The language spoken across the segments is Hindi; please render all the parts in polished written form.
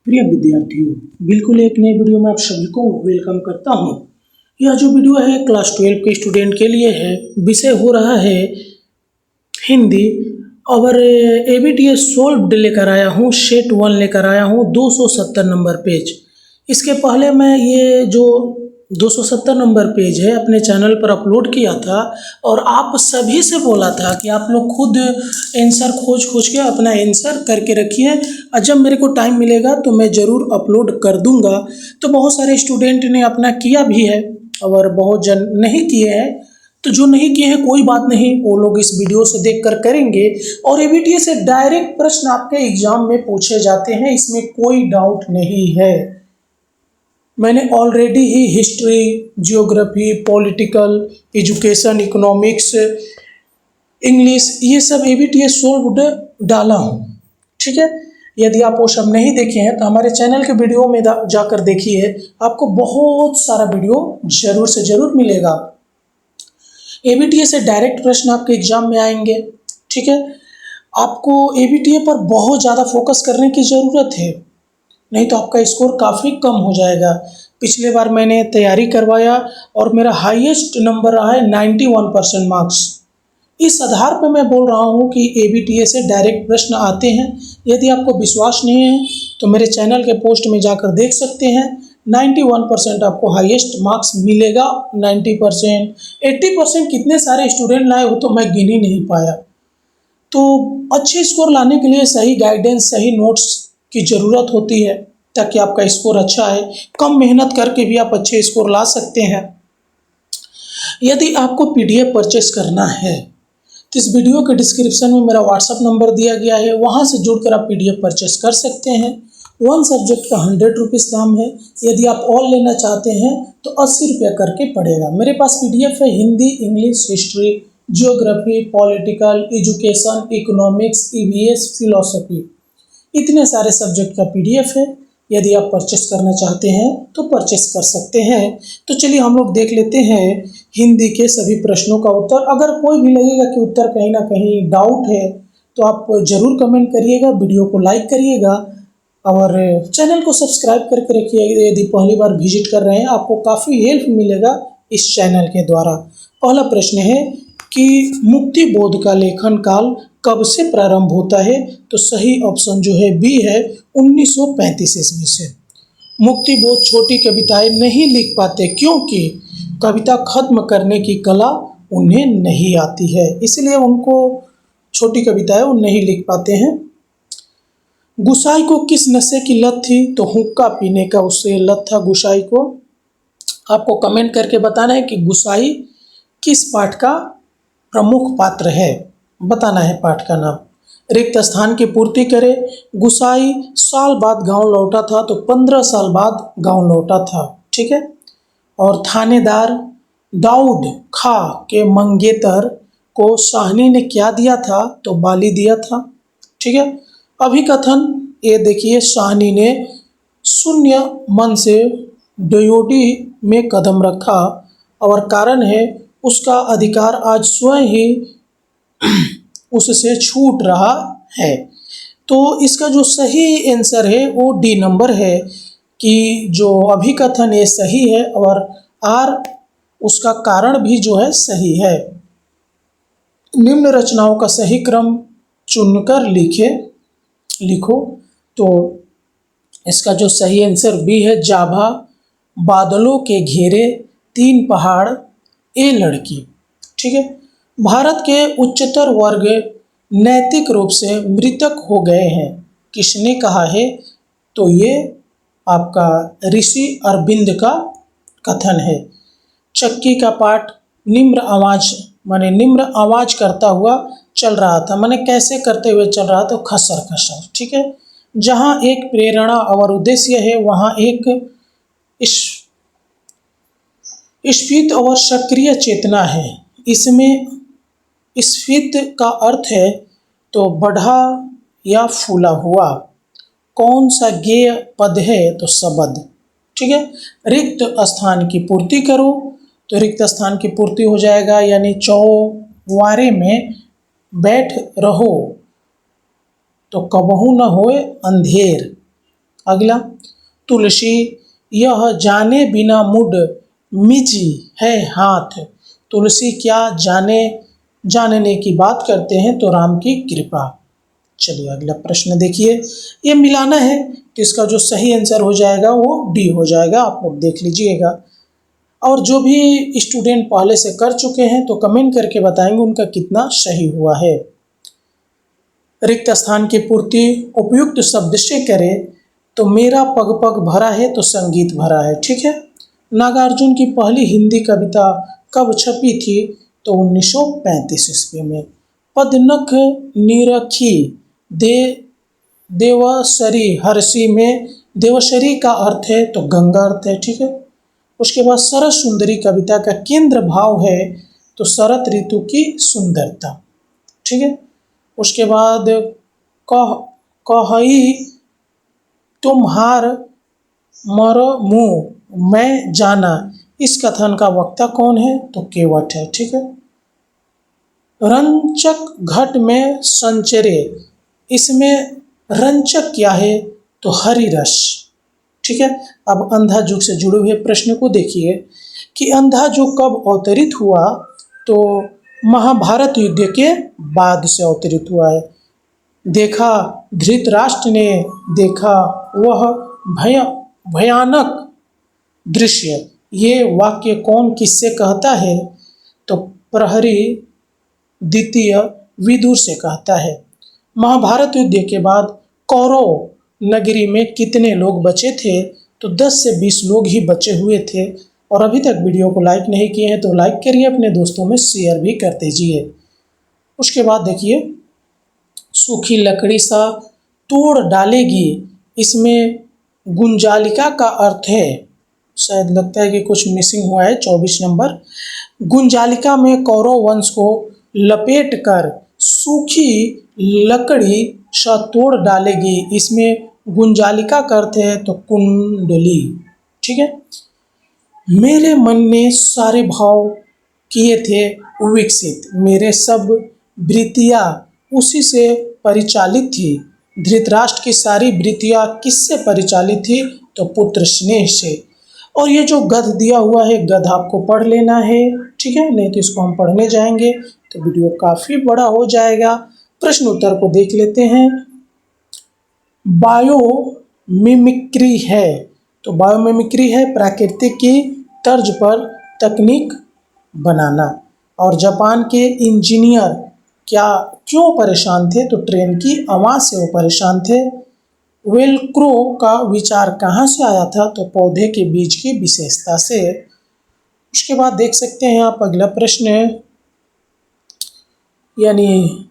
प्रिय विद्यार्थियों, बिल्कुल एक नई वीडियो में आप सभी को वेलकम करता हूं। यह जो वीडियो है क्लास 12 के स्टूडेंट के लिए है। विषय हो रहा है हिंदी और एबीटीएस सोल्व्ड लेकर आया हूं, सेट 1 लेकर आया हूं 270 नंबर पेज। इसके पहले मैं ये जो 270 नंबर पेज है अपने चैनल पर अपलोड किया था और आप सभी से बोला था कि आप लोग खुद आंसर खोज के अपना आंसर करके रखिए और जब मेरे को टाइम मिलेगा तो मैं ज़रूर अपलोड कर दूंगा। तो बहुत सारे स्टूडेंट ने अपना किया भी है और बहुत जन नहीं किए हैं। तो जो नहीं किए हैं कोई बात नहीं, वो लोग इस वीडियो से देखकर करेंगे। और एबीटीएस से डायरेक्ट प्रश्न आपके एग्जाम में पूछे जाते हैं, इसमें कोई डाउट नहीं है। मैंने ऑलरेडी ही history, geography, political, education, economics, English ये सब एबीटीएस सोल्व्ड डाला हूँ, ठीक है। यदि आप वो सब नहीं देखे हैं तो हमारे चैनल के वीडियो में जाकर देखिए, आपको बहुत सारा वीडियो ज़रूर से ज़रूर मिलेगा। एबीटीएस से डायरेक्ट प्रश्न आपके एग्जाम में आएंगे, ठीक है। आपको एबीटीए पर बहुत ज़्यादा फोकस करने की ज़रूरत है, नहीं तो आपका स्कोर काफ़ी कम हो जाएगा। पिछले बार मैंने तैयारी करवाया और मेरा हाईएस्ट नंबर रहा है 91% मार्क्स। इस आधार पर मैं बोल रहा हूँ कि एबीटीए से डायरेक्ट प्रश्न आते हैं। यदि आपको विश्वास नहीं है तो मेरे चैनल के पोस्ट में जाकर देख सकते हैं। 91% आपको हाईएस्ट मार्क्स मिलेगा। 90%, 80% कितने सारे स्टूडेंट लाए हो तो मैं गिन ही नहीं पाया। तो अच्छे स्कोर लाने के लिए सही गाइडेंस, सही नोट्स की ज़रूरत होती है ताकि आपका स्कोर अच्छा है। कम मेहनत करके भी आप अच्छे स्कोर ला सकते हैं। यदि आपको पीडीएफ परचेस करना है तो इस वीडियो के डिस्क्रिप्शन में मेरा व्हाट्सअप नंबर दिया गया है, वहाँ से जुड़कर आप पीडीएफ परचेस कर सकते हैं। 1 सब्जेक्ट का 100 रुपीज़ दाम है। यदि आप ऑल लेना चाहते हैं तो 80 रुपया करके पड़ेगा। मेरे पास पीडीएफ है Hindi, English, history, geography, political, education, economics, EVS, philosophy, इतने सारे सब्जेक्ट का पीडीएफ है। यदि आप परचेस करना चाहते हैं तो परचेस कर सकते हैं। तो चलिए हम लोग देख लेते हैं हिंदी के सभी प्रश्नों का उत्तर। अगर कोई भी लगेगा कि उत्तर कहीं ना कहीं डाउट है तो आप ज़रूर कमेंट करिएगा, वीडियो को लाइक करिएगा और चैनल को सब्सक्राइब करके रखिएगा। यदि पहली बार विजिट कर रहे हैं आपको काफ़ी हेल्प मिलेगा इस चैनल के द्वारा। पहला प्रश्न है कि मुक्ति बोध का लेखन काल कब से प्रारंभ होता है? तो सही ऑप्शन जो है बी है, 1935 ईस्वी से। मुक्ति बोध छोटी कविताएं नहीं लिख पाते क्योंकि कविता खत्म करने की कला उन्हें नहीं आती है, इसलिए उनको छोटी कविताएं वो नहीं लिख पाते हैं। गुसाई को किस नशे की लत थी? तो हुक्का पीने का उससे लत था गुसाई को। आपको कमेंट करके बताना है कि गुसाई किस पाठ का प्रमुख पात्र है, बताना है पाठ का नाम। रिक्त स्थान की पूर्ति करे। गुसाई साल बाद गांव लौटा था, तो 15 साल बाद गांव लौटा था, ठीक है। और थानेदार दाऊद खां के मंगेतर को शाहनी ने क्या दिया था? तो बाली दिया था, ठीक है। अभिकथन ये देखिए, शाहनी ने शून्य मन से ड्योढ़ी में कदम रखा और कारण है उसका अधिकार आज स्वयं ही उससे छूट रहा है। तो इसका जो सही आंसर है वो डी नंबर है कि जो अभिकथन ये सही है और आर उसका कारण भी जो है सही है। निम्न रचनाओं का सही क्रम चुनकर लिखो। तो इसका जो सही आंसर बी है, जाभा, बादलों के घेरे, 3 पहाड़, ए लड़की, ठीक है। भारत के उच्चतर वर्ग नैतिक रूप से मृतक हो गए हैं, किसने कहा है? तो ये आपका ऋषि अरविंद का कथन है। चक्की का पाठ निम्न आवाज करता हुआ चल रहा था, माने कैसे करते हुए चल रहा था? तो खसर खसर, ठीक है। जहाँ एक प्रेरणा और उद्देश्य है वहाँ एक स्फीत और सक्रिय चेतना है। इसमें स्फीत का अर्थ है तो बढ़ा या फूला हुआ। कौन सा गेय पद है? तो शब्द, ठीक है। रिक्त स्थान की पूर्ति करो, तो रिक्त स्थान की पूर्ति हो जाएगा, यानी चौवारे में बैठ रहो तो कबहू न होए अंधेर। अगला, तुलसी यह जाने बिना मुड मिजी है हाथ। तुलसी क्या जानने की बात करते हैं तो राम की कृपा। चलिए अगला प्रश्न देखिए, ये मिलाना है तो इसका जो सही आंसर हो जाएगा वो डी हो जाएगा, आप लोग देख लीजिएगा। और जो भी स्टूडेंट पहले से कर चुके हैं तो कमेंट करके बताएंगे उनका कितना सही हुआ है। रिक्त स्थान की पूर्ति उपयुक्त शब्द से करें तो मेरा पग पग भरा है तो संगीत भरा है, ठीक है। नागार्जुन की पहली हिंदी कविता कब छपी थी तो 1935 ईस्वी में। पदनख निरखी दे देवसरी हर्षि में देवसरी का अर्थ है तो गंगा अर्थ है, ठीक है। उसके बाद शरत सुंदरी कविता का केंद्र भाव है तो शरत ऋतु की सुंदरता, ठीक है। उसके बाद कह कहई तुम्हार मर मुँह मैं जाना, इस कथन का वक्ता कौन है तो केवट है, ठीक है। रंचक घट में संचरे, इसमें रंचक क्या है तो हरि रस, ठीक है। अब अंधा युग से जुड़े हुए प्रश्न को देखिए कि अंधा युग कब अवतरित हुआ तो महाभारत युद्ध के बाद से अवतरित हुआ है। देखा धृतराष्ट्र ने देखा वह भयानक दृश्य, ये वाक्य कौन किससे कहता है तो प्रहरी द्वितीय विदुर से कहता है। महाभारत युद्ध के बाद कौरव नगरी में कितने लोग बचे थे तो 10 से 20 लोग ही बचे हुए थे। और अभी तक वीडियो को लाइक नहीं किए हैं तो लाइक करिए, अपने दोस्तों में शेयर भी कर दीजिए। उसके बाद देखिए, सूखी लकड़ी सा तोड़ डालेगी, इसमें गुंजालिका का अर्थ है, शायद लगता है कि कुछ मिसिंग हुआ है 24 नंबर। गुंजालिका में कौरव वंश को लपेट कर सूखी लकड़ी सा तोड़ डालेगी, इसमें गुंजालिका का अर्थ है तो कुंडली, ठीक है। मेरे मन ने सारे भाव किए थे विकसित, मेरे सब वृत्तियाँ उसी से परिचालित थी। धृतराष्ट्र की सारी वृत्तियाँ किससे परिचालित थी तो पुत्र स्नेह से। और ये जो गद्य दिया हुआ है गद्य आपको पढ़ लेना है, ठीक है, नहीं तो इसको हम पढ़ने जाएंगे तो वीडियो काफ़ी बड़ा हो जाएगा। प्रश्न उत्तर को देख लेते हैं। बायो मिमिक्री है तो बायोमिमिक्री है प्राकृतिक की तर्ज पर तकनीक बनाना। और जापान के इंजीनियर क्यों परेशान थे तो ट्रेन की आवाज़ से वो परेशान थे। वेलक्रो का विचार कहाँ से आया था तो पौधे के बीज की विशेषता से। उसके बाद देख सकते हैं आप अगला प्रश्न, यानी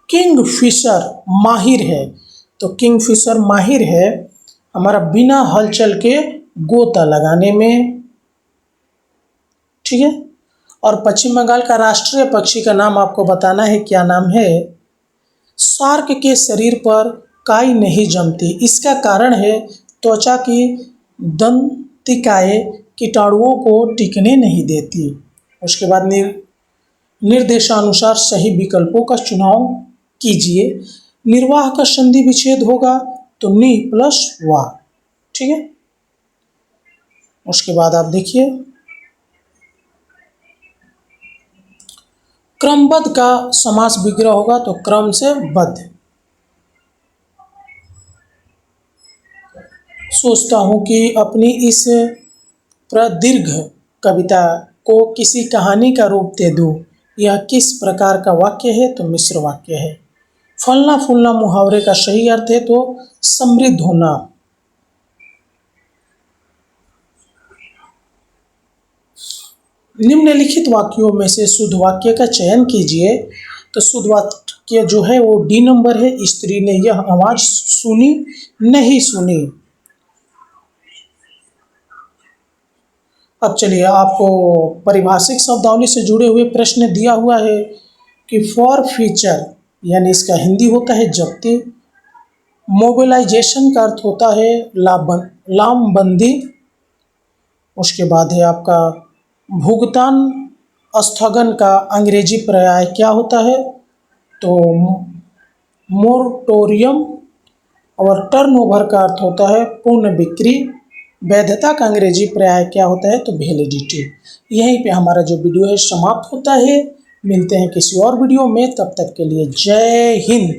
किंगफिशर माहिर है तो किंगफिशर माहिर है हमारा बिना हलचल के गोता लगाने में, ठीक है। और पश्चिम बंगाल का राष्ट्रीय पक्षी का नाम आपको बताना है, क्या नाम है। शार्क के शरीर पर काई नहीं जमती, इसका कारण है त्वचा की दंतिकाएं कीटाणुओं को टिकने नहीं देती। उसके बाद निर्देशानुसार सही विकल्पों का चुनाव कीजिए। निर्वाह का संधि विच्छेद होगा तो नि प्लस वा, ठीक है। उसके बाद आप देखिए, क्रमबद्ध का समास विग्रह होगा तो क्रम से बद्ध। सोचता हूँ कि अपनी इस प्रदीर्घ कविता को किसी कहानी का रूप दे दूँ, यह किस प्रकार का वाक्य है तो मिश्र वाक्य है। फलना फूलना मुहावरे का सही अर्थ है तो समृद्ध होना। निम्नलिखित वाक्यों में से शुद्ध वाक्य का चयन कीजिए तो शुद्ध वाक्य जो है वो डी नंबर है, स्त्री ने यह आवाज सुनी नहीं सुनी। अब चलिए, आपको परिभाषिक शब्दावली से जुड़े हुए प्रश्न दिया हुआ है कि फॉर फीचर यानी इसका हिंदी होता है जब्ती। मोबिलाइजेशन का अर्थ होता है लामबंदी। उसके बाद है आपका भुगतान स्थगन का अंग्रेजी पर्याय क्या होता है तो मोरटोरियम। और टर्नओवर का अर्थ होता है पूर्ण बिक्री। वैधता का अंग्रेजी पर्याय क्या होता है? तो वैलिडिटी। यहीं पे हमारा जो वीडियो है समाप्त होता है। मिलते हैं किसी और वीडियो में, तब तक के लिए जय हिंद।